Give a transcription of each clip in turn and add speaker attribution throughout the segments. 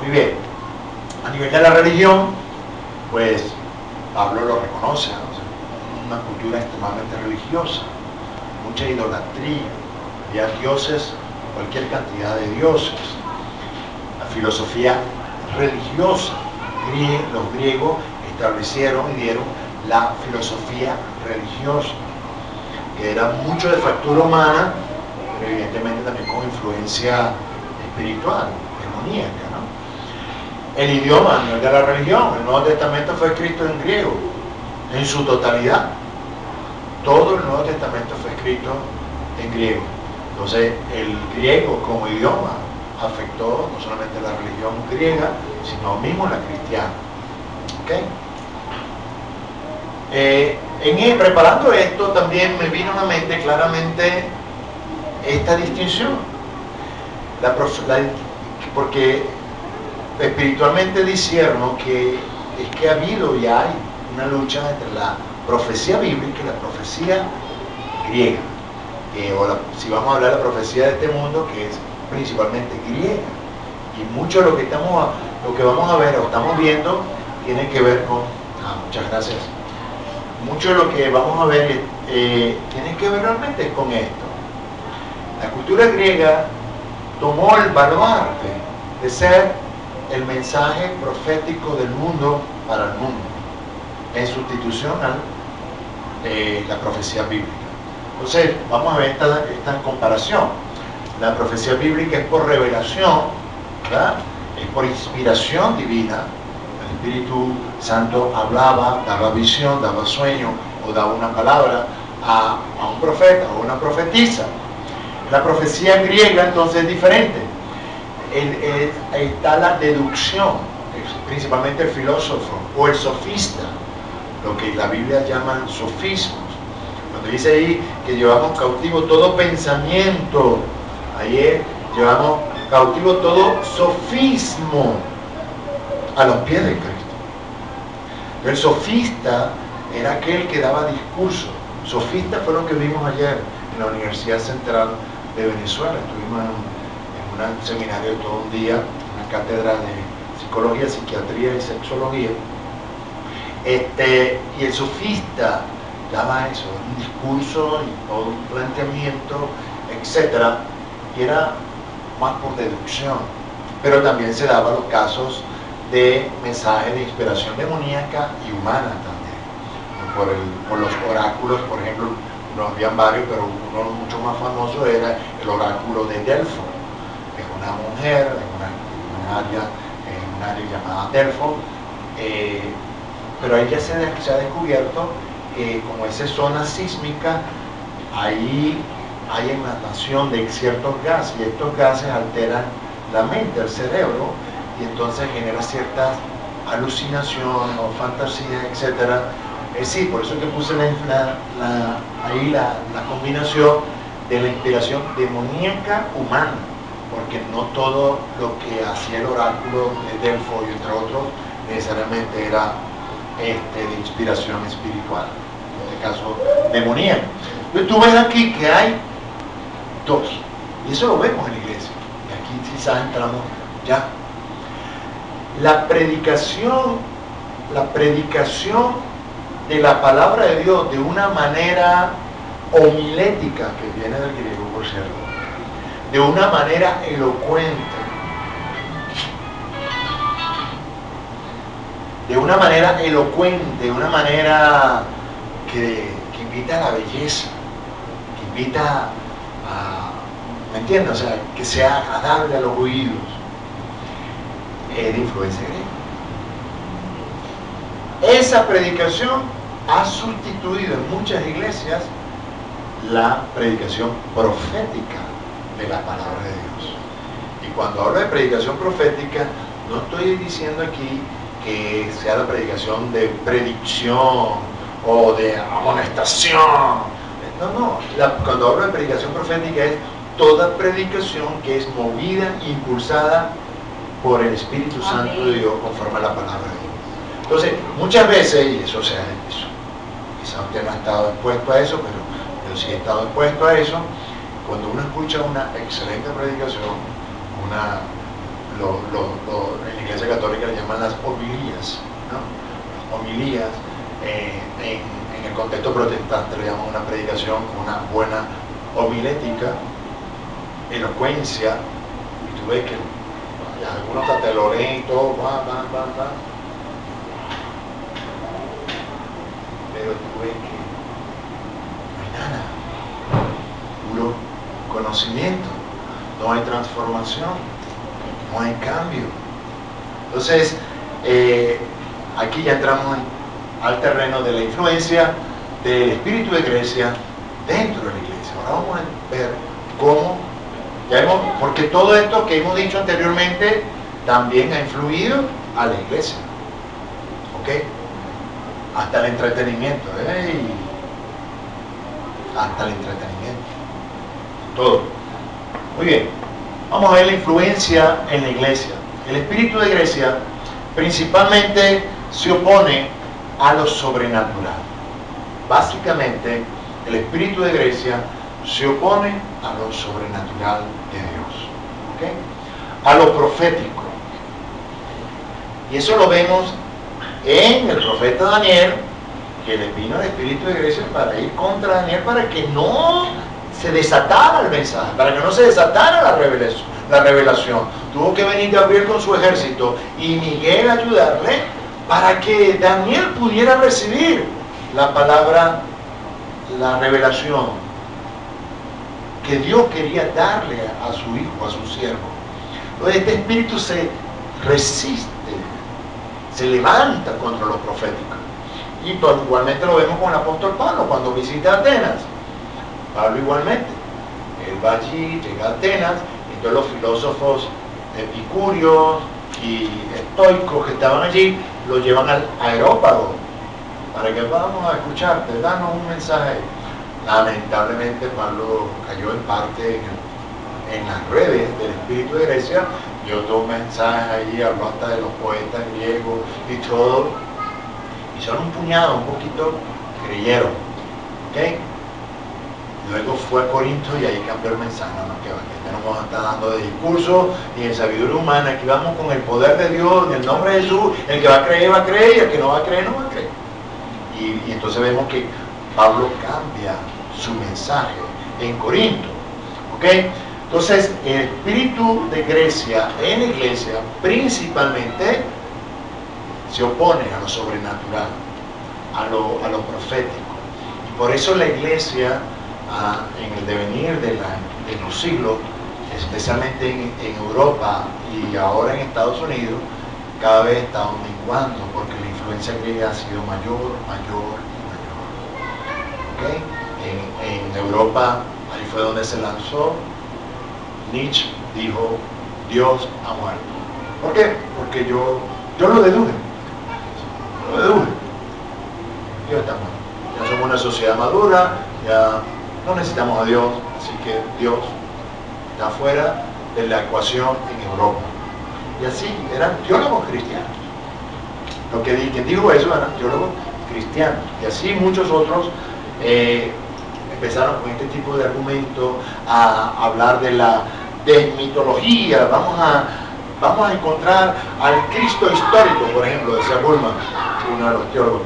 Speaker 1: Muy bien, a nivel de la religión, pues Pablo lo reconoce, ¿no? O sea, una cultura extremadamente religiosa, mucha idolatría, había dioses, cualquier cantidad de dioses, la filosofía religiosa, los griegos establecieron y dieron la filosofía religiosa, que era mucho de factura humana, pero evidentemente también con influencia espiritual, demoníaca, ¿no? El idioma a nivel de la religión, el Nuevo Testamento fue escrito en griego, en su totalidad. Todo el Nuevo Testamento fue escrito en griego. Entonces, el griego como idioma afectó no solamente la religión griega, sino mismo la cristiana. ¿Okay? Preparando esto también me vino a la mente claramente esta distinción. Porque espiritualmente discierno que es que ha habido y hay una lucha entre la profecía bíblica y la profecía griega. Si vamos a hablar de la profecía de este mundo, que es principalmente griega. Y mucho de lo que vamos a ver o estamos viendo tiene que ver con... muchas gracias. Mucho de lo que vamos a ver tiene que ver realmente con esto. La cultura griega tomó el baluarte de ser el mensaje profético del mundo para el mundo, en sustitución a la profecía bíblica. Entonces, vamos a ver esta comparación. La profecía bíblica es por revelación, ¿verdad? Es por inspiración divina. El Espíritu Santo hablaba, daba visión, daba sueño o daba una palabra a un profeta o una profetisa. La profecía griega entonces es diferente. Está la deducción, principalmente el filósofo o el sofista, lo que la Biblia llama sofismos. Cuando dice ahí que llevamos cautivo todo pensamiento, ahí llevamos cautivo todo sofismo a los pies de Cristo. El sofista era aquel que daba discurso. Sofista fue lo que vimos ayer en la Universidad Central de Venezuela. Estuvimos en un seminario de todo un día, una cátedra de psicología, psiquiatría y sexología. Y el sofista daba eso, un discurso y todo un planteamiento, etcétera, y era más por deducción, pero también se daban los casos de mensajes de inspiración demoníaca y humana también, por los oráculos. Por ejemplo, no habían varios, pero uno mucho más famoso era el oráculo de Delfo. Es una mujer en un área llamada Delfo, pero ahí ya se ha descubierto que como esa zona sísmica, ahí hay emanación de ciertos gases, y estos gases alteran la mente, el cerebro, y entonces genera cierta alucinación o fantasía, etc. Sí, por eso que puse ahí la combinación de la inspiración demoníaca humana, porque no todo lo que hacía el oráculo de Delfo y entre otros necesariamente era de inspiración espiritual, en este caso demoníaca. Entonces tú ves aquí que hay dos, y eso lo vemos en la iglesia, y aquí quizás entramos ya. La predicación de la palabra de Dios de una manera homilética, que viene del griego, por cierto, de una manera elocuente, de una manera que invita a la belleza, que invita a, ¿me entiendes? O sea, que sea agradable a los oídos, de influencia griega. Esa predicación ha sustituido en muchas iglesias la predicación profética de la palabra de Dios. Y cuando hablo de predicación profética, no estoy diciendo aquí que sea la predicación de predicción o de amonestación. No. Cuando hablo de predicación profética es toda predicación que es movida, impulsada por el Espíritu Santo de Dios conforme a la palabra de Dios. Entonces, muchas veces, y eso se ha hecho, quizás usted no ha estado expuesto a eso, pero yo sí he estado expuesto a eso. Cuando uno escucha una excelente predicación, en la Iglesia Católica le llaman las homilías, ¿no? Las homilías, en el contexto protestante le llaman una predicación, una buena homilética, elocuencia, y tú ves que algunos hasta te lo leen y todo, pero tú ves que no hay nada, puro conocimiento, no hay transformación, no hay cambio. Entonces, aquí ya entramos al terreno de la influencia del espíritu de Grecia dentro de la iglesia. Ahora vamos a ver cómo, porque todo esto que hemos dicho anteriormente también ha influido a la iglesia, ¿ok? Hasta el entretenimiento, hasta el entretenimiento, todo. Muy bien, vamos a ver la influencia en la iglesia. El espíritu de Grecia principalmente se opone a lo sobrenatural. Básicamente, el espíritu de Grecia se opone a lo sobrenatural de Dios, ¿okay? A lo profético. Y eso lo vemos en el profeta Daniel, que le vino el espíritu de Grecia para ir contra Daniel, para que no se desatara el mensaje, para que no se desatara la revelación. Tuvo que venir Gabriel con su ejército y Miguel ayudarle para que Daniel pudiera recibir la palabra, la revelación que Dios quería darle a su hijo, a su siervo. Entonces este espíritu se resiste, se levanta contra lo profético. Y igualmente lo vemos con el apóstol Pablo cuando visita Atenas. Pablo igualmente, él va allí, llega a Atenas, y todos los filósofos epicúreos y estoicos que estaban allí lo llevan al Areópago para que vamos a escucharte, danos un mensaje. Lamentablemente Pablo cayó en parte en las redes del espíritu de Grecia, dio dos mensajes allí, habló hasta de los poetas griegos y todo, y son un puñado, un poquito creyeron, ¿ok? Luego fue a Corinto y ahí cambió el mensaje. No, que no vamos a estar dando de discurso ni de sabiduría humana. Aquí vamos con el poder de Dios, en el nombre de Jesús. El que va a creer, y el que no va a creer, no va a creer. Y entonces vemos que Pablo cambia su mensaje en Corinto, ¿ok? Entonces, el espíritu de Grecia en la iglesia principalmente se opone a lo sobrenatural, a lo profético. Y por eso la iglesia, en el devenir de los siglos, especialmente en Europa y ahora en Estados Unidos, cada vez está menguando porque la influencia griega ha sido mayor y mayor. ¿Okay? En Europa, ahí fue donde se lanzó. Nietzsche dijo, Dios ha muerto. ¿Por qué? Porque yo lo deduje. Dios está muerto. Ya somos una sociedad madura, ya no necesitamos a Dios, así que Dios está fuera de la ecuación en Europa. Y así eran teólogos cristianos. Quien dijo eso eran teólogos cristianos. Y así muchos otros empezaron con este tipo de argumento a hablar de la desmitología. Vamos a encontrar al Cristo histórico, por ejemplo, decía Bullman, uno de los teólogos.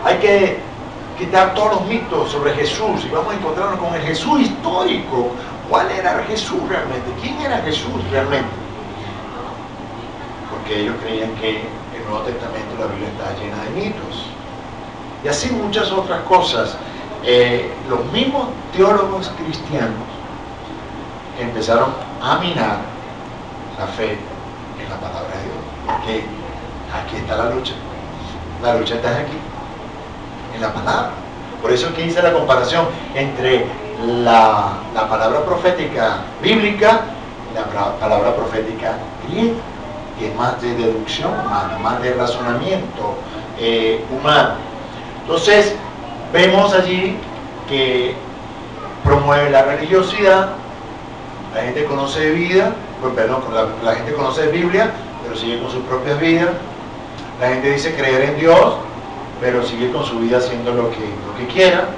Speaker 1: Hay que quitar todos los mitos sobre Jesús y vamos a encontrarnos con el Jesús histórico. ¿Cuál era Jesús realmente? ¿Quién era Jesús realmente? Porque ellos creían que el Nuevo Testamento, la Biblia, está llena de mitos. Y así muchas otras cosas. Los mismos teólogos cristianos empezaron a minar la fe en la palabra de Dios. Porque aquí está la lucha. La lucha está aquí, en la palabra. Por eso que hice la comparación entre la palabra profética bíblica y la palabra profética griega, que es más de deducción humana, más de razonamiento humano. Entonces, vemos allí que promueve la religiosidad. La gente conoce de vida, la gente conoce de Biblia, pero sigue con sus propias vidas. La gente dice creer en Dios, pero sigue con su vida haciendo lo que quiera.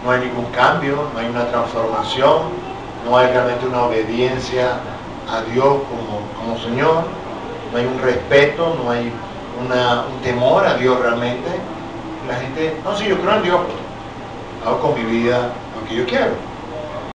Speaker 1: No hay ningún cambio, no hay una transformación, no hay realmente una obediencia a Dios como Señor. no hay un respeto, no hay un temor a Dios realmente. La gente, no, sí, yo creo en Dios, hago con mi vida lo que yo quiero.